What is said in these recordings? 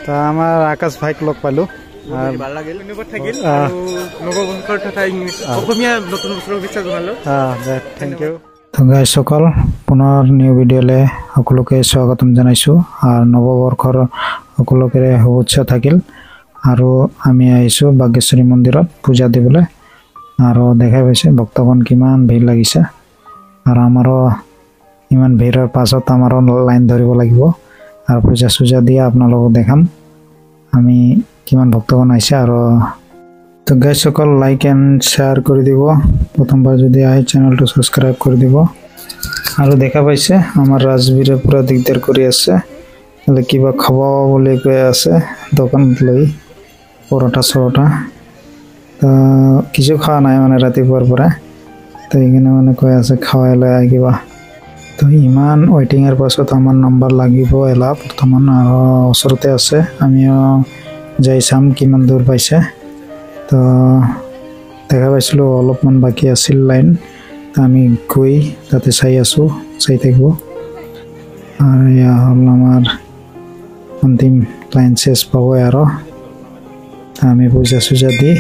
তো আমাৰ আকাশ ভাইক লগ পালো ভাল লাগিল ধন্যবাদ থাকিল আৰু নৱবৰ্ষৰ তথা অসমীয়া নতুন বছৰৰ শুভেচ্ছা জনালো থ্যাংক ইউ তো গাইজ সকল পুনৰ নিউ ভিডিঅ'লৈ সকলোকে স্বাগতম জনাইছোঁ আৰু নৱবৰ্ষৰ সকলোকে শুভেচ্ছা থাকিল আৰু আমি আহিছোঁ বাগেশ্বৰী মন্দিৰত পূজা দিবলৈ আৰু দেখা পাইছে ভক্তগণ কিমান ভিৰ লাগিছে আৰু আমাৰো ইমান ভিৰৰ পাছত আমাৰো লাইন ধৰিব লাগিব আৰু পূজা চূজা দি আপোনালোকক দেখাম আমি কিমান ভক্তগণ আহিছে আৰু তো গাইজ সকল লাইক এণ্ড শ্বেয়াৰ কৰি দিব প্ৰথমবাৰ যদি আহে চেনেলটো ছাবস্ক্ৰাইব কৰি দিব আৰু দেখা পাইছে আমাৰ ৰাজবীৰে পুৰা দিগদাৰ কৰি আছে কিবা খাব বুলি কৈ আছে দোকানত লৈ পৰঠা চৰঠা তো কিছু খোৱা নাই মানে ৰাতিপুৱাৰ পৰা তো এইখিনি মানে কৈ আছে খাৱাই লৈ আহিবা তো ইমান ৱেইটিঙৰ পাছত আমাৰ নম্বৰ লাগিব এলা বৰ্তমান আৰু ওচৰতে আছে আমিও যাই চাম কিমান দূৰ পাইছে তো দেখা পাইছিলোঁ অলপমান বাকী আছিল লাইন তো আমি গৈ তাতে চাই আছোঁ চাই থাকিব আৰু এয়া হ'ল আমাৰ অন্তিম লাইন শেষ পাবই আৰু আমি পূজা চূজা দি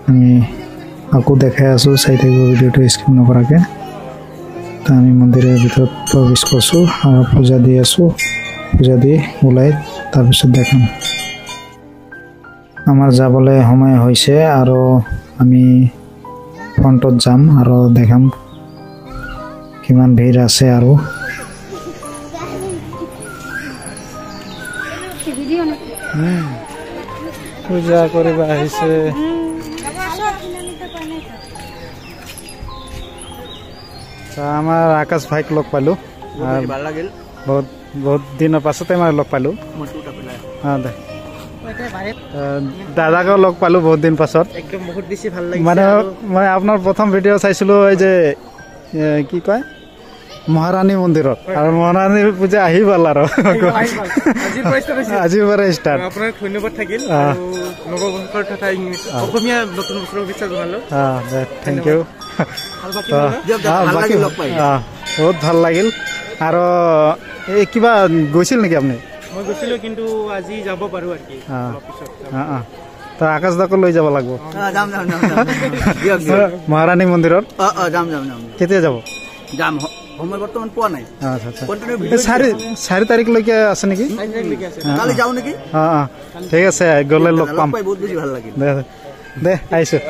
আমি আকৌ দেখাই আছোঁ চাই থাকিব ভিডিঅ'টো স্কিপ নকৰাকৈ তো আমি মন্দিৰৰ ভিতৰত প্ৰৱেশ কৰিছোঁ আৰু পূজা দি আছোঁ পূজা দি ওলাই তাৰপিছত দেখাম আমাৰ যাবলৈ সময় হৈছে আৰু আমি ফ্ৰণ্টত যাম আৰু দেখাম কিমান ভিৰ আছে আৰু পূজা কৰিব আহিছে আমাৰ আকাশ ভাইক লগ পালোঁ ভাল লাগিল বহুত দিনৰ পাছতে মই লগ পালোঁ দাদাকেও লগ পালোঁ বহুত দিন পাছত একদম বহুত বেছি ভাল লাগিল মানে মই আপোনাৰ প্ৰথম ভিডিঅ' চাইছিলোঁ এই যে কি কয় মহাৰাণী মন্দিৰত আৰু মহাৰাণী পূজা আহি গ'ল আৰু আজিৰ পৰা ষ্টাৰ্ট আপোনাক ধন্যবাদ থাকিল নৱবৰ্ষৰ তথা অসমীয়া নতুন বছৰৰ শুভেচ্ছা জনালো থেংক ইউ বহুত ভাল লাগিল আৰু এই কিবা গৈছিল নেকি আপুনি মই গৈছিলোঁ কিন্তু আজি যাব পাৰোঁ আৰু কি তো আকাশ দাকো লৈ যাব লাগিব মহাৰাণী মন্দিৰত কেতিয়া যাব যাম সময় বৰ্তমান পোৱা নাই আচ্ছা 4 তাৰিখলৈকে আছে নেকি কালি যাওঁ নেকি ঠিক আছে গ'লে লগ পাম বহুত বেছি ভাল লাগিল দে আহিছোঁ